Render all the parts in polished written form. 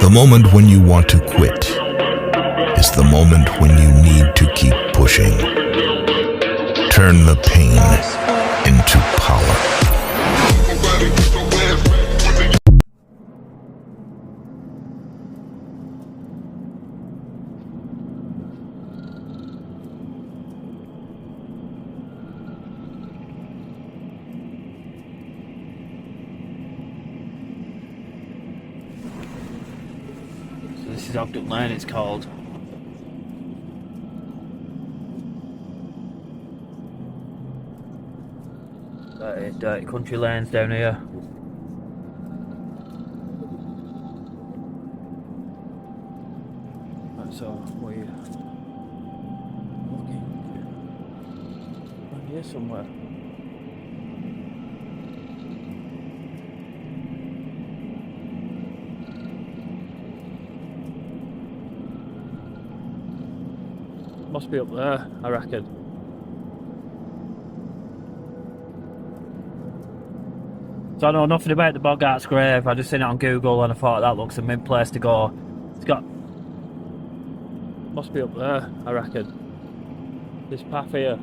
The moment when you want to quit is the moment when you need to keep pushing. Turn the pain into power. This is Boggart Lane, it's called. Dirty country lanes down here. Right, so we're looking around here somewhere. Must be up there, I reckon. So I know nothing about the Boggarts grave. I just seen it on Google and I thought that looks a mid place to go. It's got... must be up there, I reckon. This path here.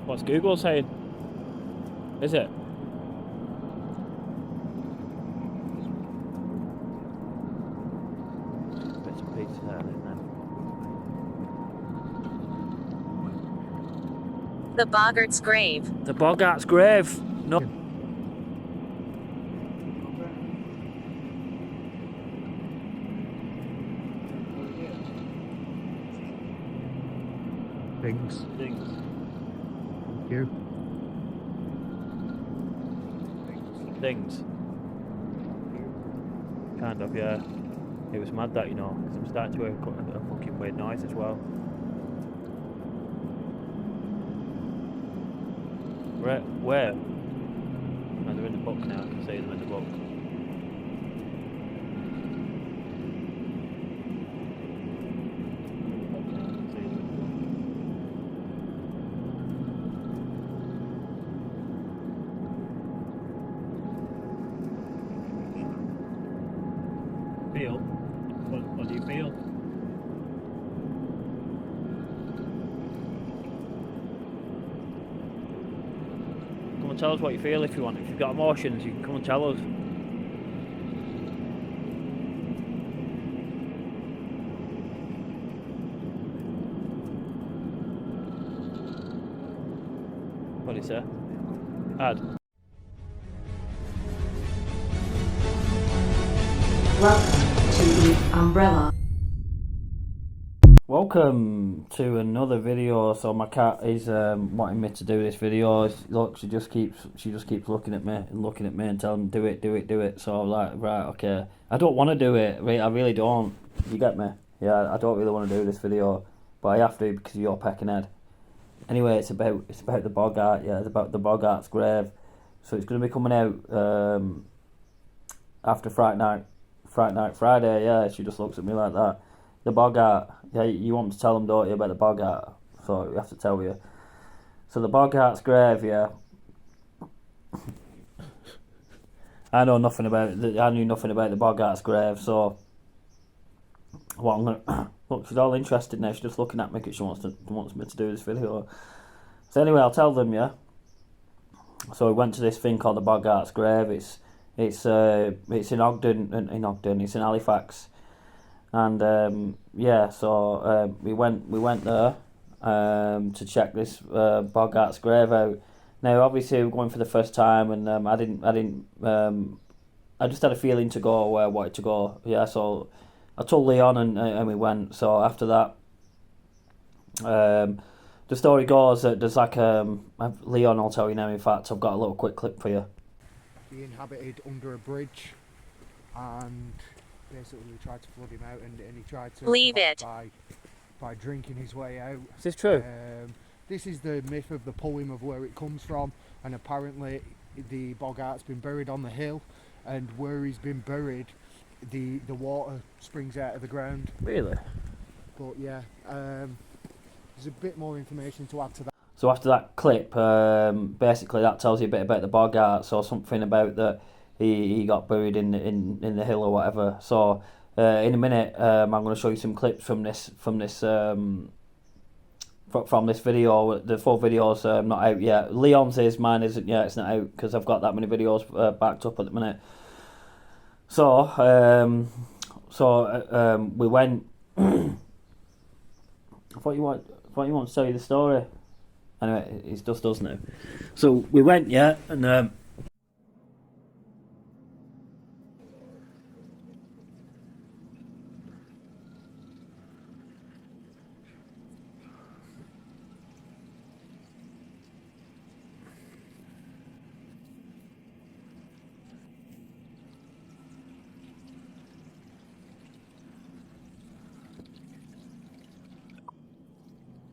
What's Google saying? Is it? Bits and pieces there, isn't there? The Boggarts' grave. The Boggarts grave. No. Things. Things. Thank you. Things. Kind of, yeah. It was mad that, you know, because I'm starting to hear a fucking weird noise as well. Where? No, they're in the book now, I can see them in the book. Feel? What do you feel? Come and tell us what you feel if you want. If you've got emotions, you can come and tell us. What do you say? Ad. Welcome to the Umbrella. Welcome to another video. So my cat is wanting me to do this video. Look, she just keeps looking at me and telling me do it. So I'm like, right, okay. I don't want to do it. Right, I really don't. You get me? Yeah, I don't really want to do this video, but I have to because of your pecking head. Anyway, it's about the Boggart. Yeah, it's about the Boggarts grave. So it's going to be coming out after Friday. Yeah, she just looks at me like that. The Boggart, yeah, you want me to tell them, don't you, about the Boggart? So we have to tell you. So the Boggart's grave, yeah. I knew nothing about the Boggart's grave. So what I'm gonna look, she's all interested now. She's just looking at me because she wants me to do this video. So anyway, I'll tell them, yeah. So we went to this thing called the Boggart's grave. It's in Ogden. It's in Halifax. And yeah, so we went there to check this Boggart's grave out. Now, obviously, we're going for the first time, and I just had a feeling to go where I wanted to go. Yeah, so I told Leon, and we went. So after that, the story goes that there's like Leon, I'll tell you now. In fact, I've got a little quick clip for you. He inhabited under a bridge, and basically we tried to flood him out, and he tried to Leave it. by drinking his way out. Is this true? This is the myth of the poem of where it comes from, and apparently the Boggart's been buried on the hill, and where he's been buried, the water springs out of the ground. Really? But yeah, there's a bit more information to add to that. So after that clip, basically that tells you a bit about the Boggarts, or something about that he got buried in the hill or whatever. So in a minute, I'm going to show you some clips from this video. The full video's not out yet. Leon's is, mine isn't yet. It's not out because I've got that many videos backed up at the minute. So we went. I thought you want to tell you the story. Anyway, it's just us now. So we went, yeah, and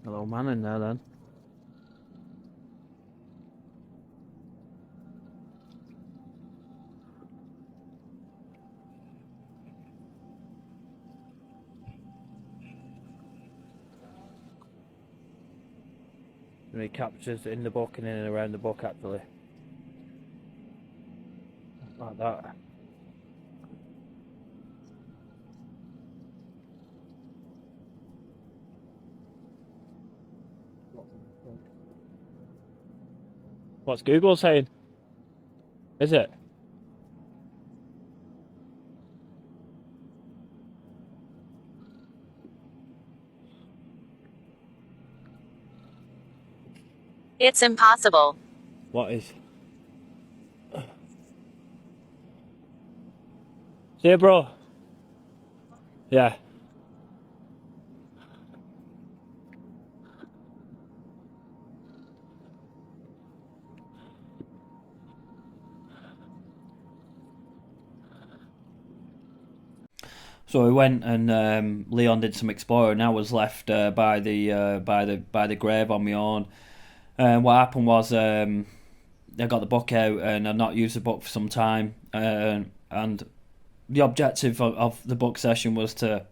hello, man, in there then. And he captures in the book and in and around the book, actually. Like that. What's Google saying? Is it? It's impossible. What is? See ya, bro. Yeah. So we went and Leon did some exploring, and I was left by the grave on my own. And what happened was I got the book out and I'd not used the book for some time, and the objective of the book session was to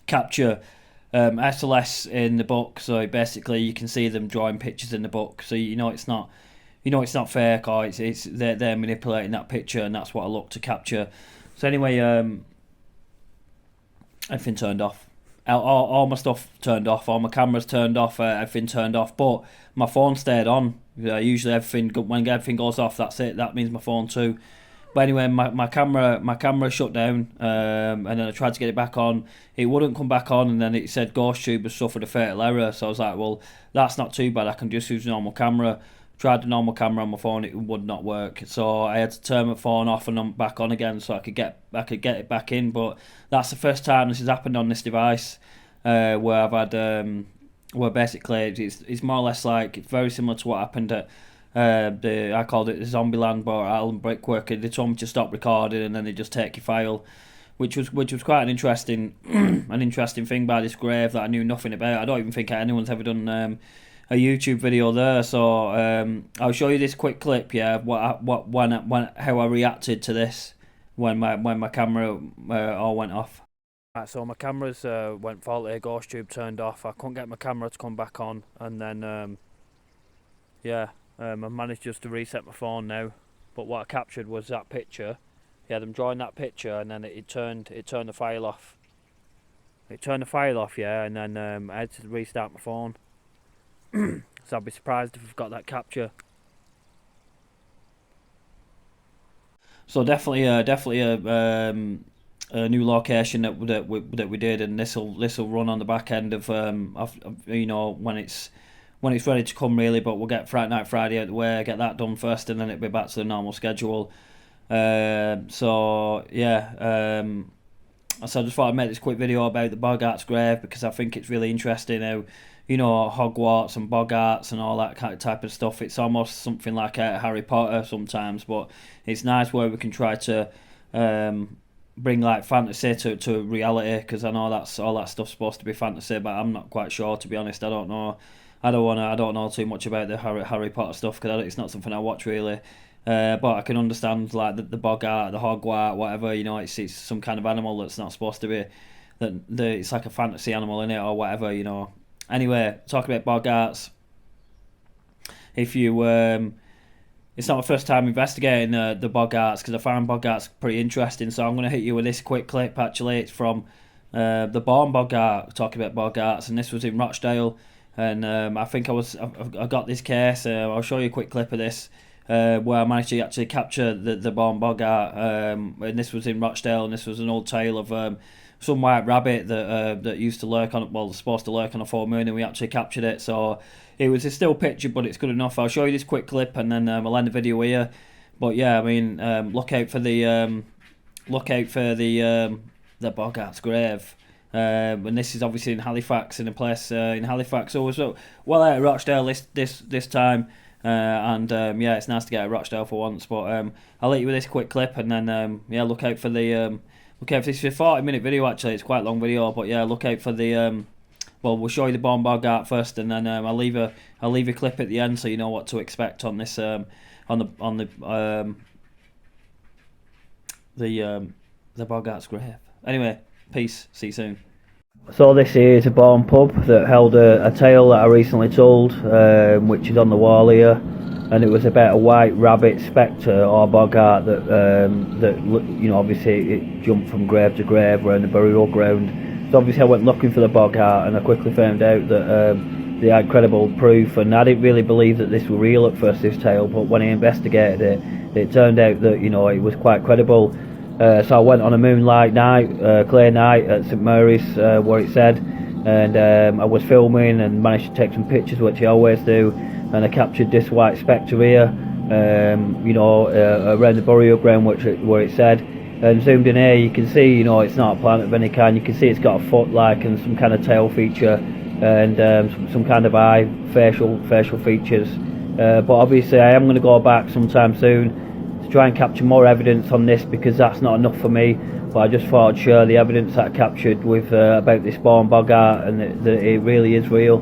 capture SLS in the book. So basically, you can see them drawing pictures in the book, so it's not fake, or it's they're manipulating that picture, and that's what I look to capture. So anyway, everything turned off. All my stuff turned off. All my cameras turned off. Everything turned off. But my phone stayed on. Usually, when everything goes off, that's it. That means my phone too. But anyway, my camera shut down, and then I tried to get it back on. It wouldn't come back on, and then it said GhostTube has suffered a fatal error. So I was like, well, that's not too bad. I can just use a normal camera. Tried the normal camera on my phone, it would not work. So I had to turn my phone off and back on again so I could get it back in. But that's the first time this has happened on this device, where I've had where basically it's more or less like very similar to what happened at I called it the Zombieland bar at Alan Brickworker. They told me to stop recording and then they just take your file, which was quite an interesting thing by this grave that I knew nothing about. I don't even think anyone's ever done a YouTube video there. So I'll show you this quick clip, yeah, how I reacted to this when my camera all went off. Right, so my cameras went faulty, GhostTube turned off. I couldn't get my camera to come back on, and then I managed just to reset my phone now. But what I captured was that picture. Yeah, them drawing that picture, and then it turned the file off. It turned the file off, yeah, and then I had to restart my phone. So I'd be surprised if I've got that capture. So definitely a new location that we did, and this will run on the back end of when it's ready to come really. But we'll get Friday Night Friday out the way, get that done first, and then it'll be back to the normal schedule. So I just thought I'd make this quick video about the Boggarts grave because I think it's really interesting how, Hogwarts and Boggarts and all that kind of type of stuff. It's almost something like Harry Potter sometimes, but it's nice where we can try to bring like fantasy to reality, because I know that's all that stuff's supposed to be fantasy, but I'm not quite sure, to be honest. I don't know. I don't know too much about the Harry Potter stuff because it's not something I watch really. But I can understand like the Boggart, the Hogwart, whatever. It's some kind of animal that's not supposed to be. It's like a fantasy animal in it or whatever. Anyway, talking about Boggarts. if you it's not my first time investigating the Boggarts, because I found Boggarts pretty interesting. So I'm going to hit you with this quick clip. Actually, it's from the Born Boggart, talking about Boggarts, and this was in Rochdale. And I think I got this case. I'll show you a quick clip of this where I managed to actually capture the Born Boggart. And this was in Rochdale, and this was an old tale of some white rabbit that used to lurk on, well, supposed to lurk on a full moon, and we actually captured it. So it was a still picture, but it's good enough. I'll show you this quick clip, and then I'll end the video here. But yeah, I mean, look out for the Boggart's grave. And this is obviously in Halifax, in a place in Halifax. So well out of Rochdale this time. Yeah, it's nice to get out of Rochdale for once. But I'll let you with this quick clip, and then yeah, look out for the look out for this. It's a 40-minute video actually. It's quite a long video, but yeah, look out for the well, we'll show you the Born Boggart first, and then I'll leave a clip at the end so you know what to expect on this on the Boggart's grave. Anyway, peace. See you soon. So this is a Born pub that held a tale that I recently told, which is on the wall here, and it was about a white rabbit spectre or Boggart that you know, obviously it jumped from grave to grave around the burial ground. So obviously I went looking for the Boggart, and I quickly found out that they had credible proof, and I didn't really believe that this was real at first, this tale, but when I investigated it, it turned out that, you know, it was quite credible. So I went on a moonlight night, clear night at St Mary's, where it said, and I was filming and managed to take some pictures, which I always do, and I captured this white spectre here, you know, around the burial ground where it said. And zoomed in here, you can see, you know, it's not a plant of any kind. You can see it's got a foot like, and some kind of tail feature, and some kind of eye, facial features. But obviously I am going to go back sometime soon to try and capture more evidence on this, because that's not enough for me. But I just thought I'd share the evidence that I captured with about this Born Boggart, and that it really is real.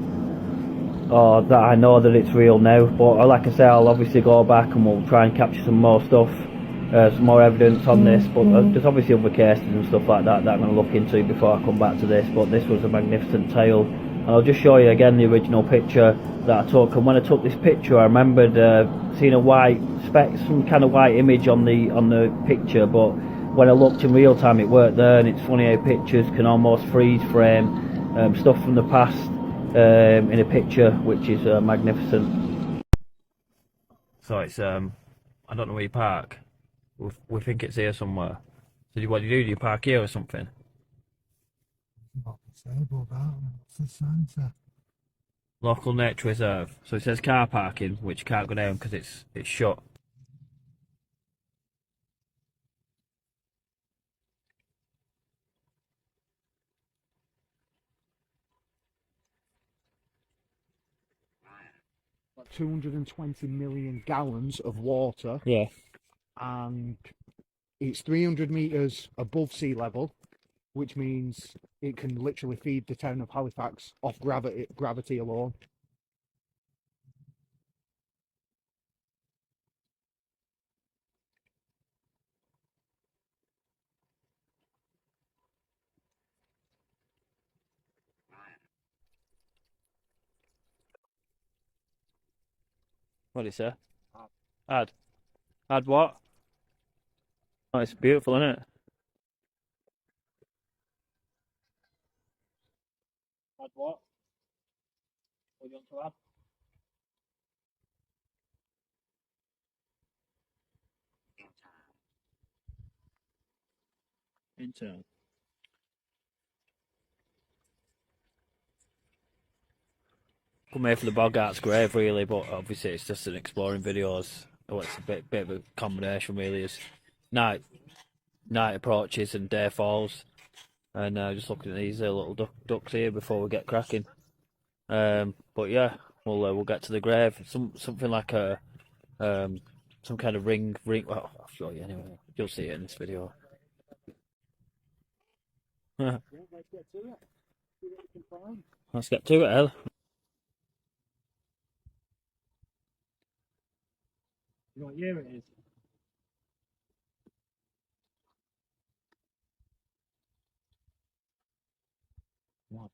Or that I know that it's real now. But like I say, I'll obviously go back and we'll try and capture some more stuff. Some more evidence on this, but there's obviously other cases and stuff like that I'm going to look into before I come back to this. But this was a magnificent tale, and I'll just show you again the original picture that I took. And when I took this picture, I remembered seeing a white speck, some kind of white image on the picture, but when I looked in real time, it weren't there. And it's funny how pictures can almost freeze frame stuff from the past in a picture, which is magnificent. So it's I don't know where you park. We think it's here somewhere. So what do you do? Do you park here or something? Local nature reserve. So it says car parking, which you can't go down because it's shut. Like 220 million gallons of water. Yeah. And it's 300 metres above sea level, which means it can literally feed the town of Halifax off gravity alone. What did it say? Add what? Oh, it's beautiful, isn't it? Add what? What do you want to add? Intern. Come here for the Boggart's grave, really, but obviously it's just an exploring videos. Oh, it's a bit of a combination, really. Is night approaches and day falls, and just looking at these little ducks here before we get cracking. But yeah, we'll get to the grave. Something like a some kind of ring. Well, I'll show you anyway. You'll see it in this video. Let's get to it, El. You know what year it is? What?